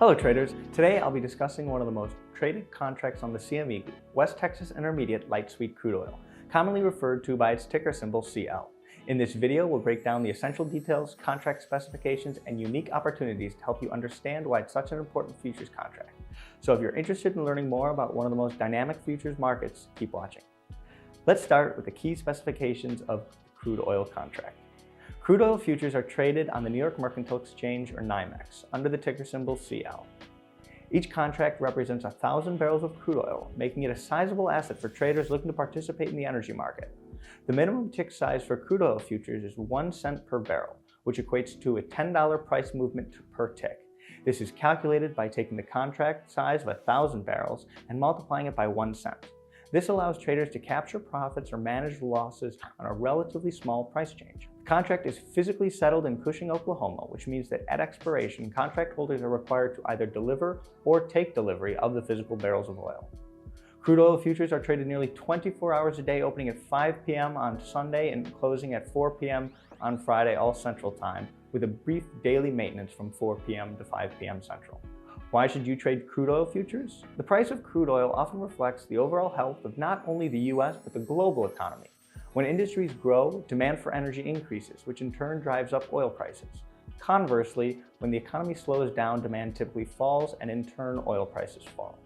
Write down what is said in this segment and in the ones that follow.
Hello traders, today I'll be discussing one of the most traded contracts on the CME, West Texas Intermediate Light Sweet Crude Oil, commonly referred to by its ticker symbol CL. In this video, we'll break down the essential details, contract specifications, and unique opportunities to help you understand why it's such an important futures contract. So if you're interested in learning more about one of the most dynamic futures markets, keep watching. Let's start with the key specifications of the crude oil contract. Crude oil futures are traded on the New York Mercantile Exchange, or NYMEX, under the ticker symbol CL. Each contract represents 1,000 barrels of crude oil, making it a sizable asset for traders looking to participate in the energy market. The minimum tick size for crude oil futures is 1 cent per barrel, which equates to a $10 price movement per tick. This is calculated by taking the contract size of 1,000 barrels and multiplying it by 1 cent. This allows traders to capture profits or manage losses on a relatively small price change. The contract is physically settled in Cushing, Oklahoma, which means that at expiration, contract holders are required to either deliver or take delivery of the physical barrels of oil. Crude oil futures are traded nearly 24 hours a day, opening at 5 p.m. on Sunday and closing at 4 p.m. on Friday, all Central Time, with a brief daily maintenance from 4 p.m. to 5 p.m. Central. Why should you trade crude oil futures? The price of crude oil often reflects the overall health of not only the US, but the global economy. When industries grow, demand for energy increases, which in turn drives up oil prices. Conversely, when the economy slows down, demand typically falls, and in turn, oil prices fall.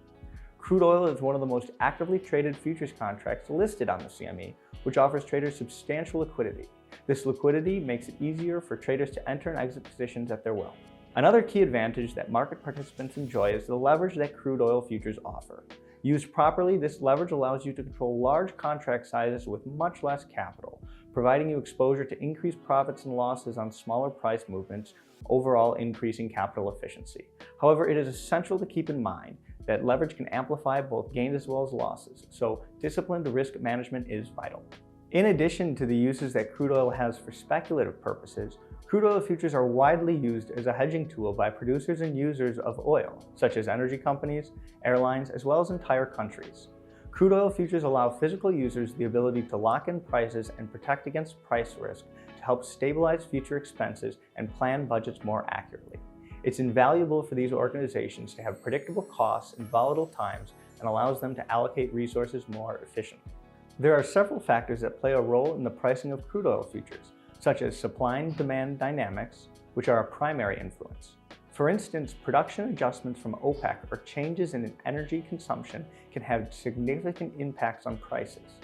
Crude oil is one of the most actively traded futures contracts listed on the CME, which offers traders substantial liquidity. This liquidity makes it easier for traders to enter and exit positions at their will. Another key advantage that market participants enjoy is the leverage that crude oil futures offer. Used properly, this leverage allows you to control large contract sizes with much less capital, providing you exposure to increased profits and losses on smaller price movements, overall increasing capital efficiency. However, it is essential to keep in mind that leverage can amplify both gains as well as losses, so disciplined risk management is vital. In addition to the uses that crude oil has for speculative purposes, crude oil futures are widely used as a hedging tool by producers and users of oil, such as energy companies, airlines, as well as entire countries. Crude oil futures allow physical users the ability to lock in prices and protect against price risk to help stabilize future expenses and plan budgets more accurately. It's invaluable for these organizations to have predictable costs in volatile times and allows them to allocate resources more efficiently. There are several factors that play a role in the pricing of crude oil futures, such as supply and demand dynamics, which are a primary influence. For instance, production adjustments from OPEC or changes in energy consumption can have significant impacts on prices.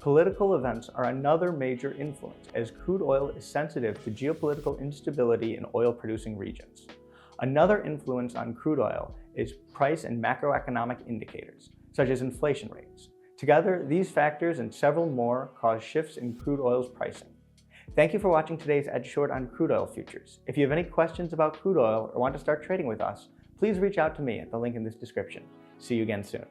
Political events are another major influence, as crude oil is sensitive to geopolitical instability in oil-producing regions. Another influence on crude oil is price and macroeconomic indicators, such as inflation rates. Together, these factors and several more cause shifts in crude oil's pricing. Thank you for watching today's EdgeShort on crude oil futures. If you have any questions about crude oil or want to start trading with us, please reach out to me at the link in this description. See you again soon.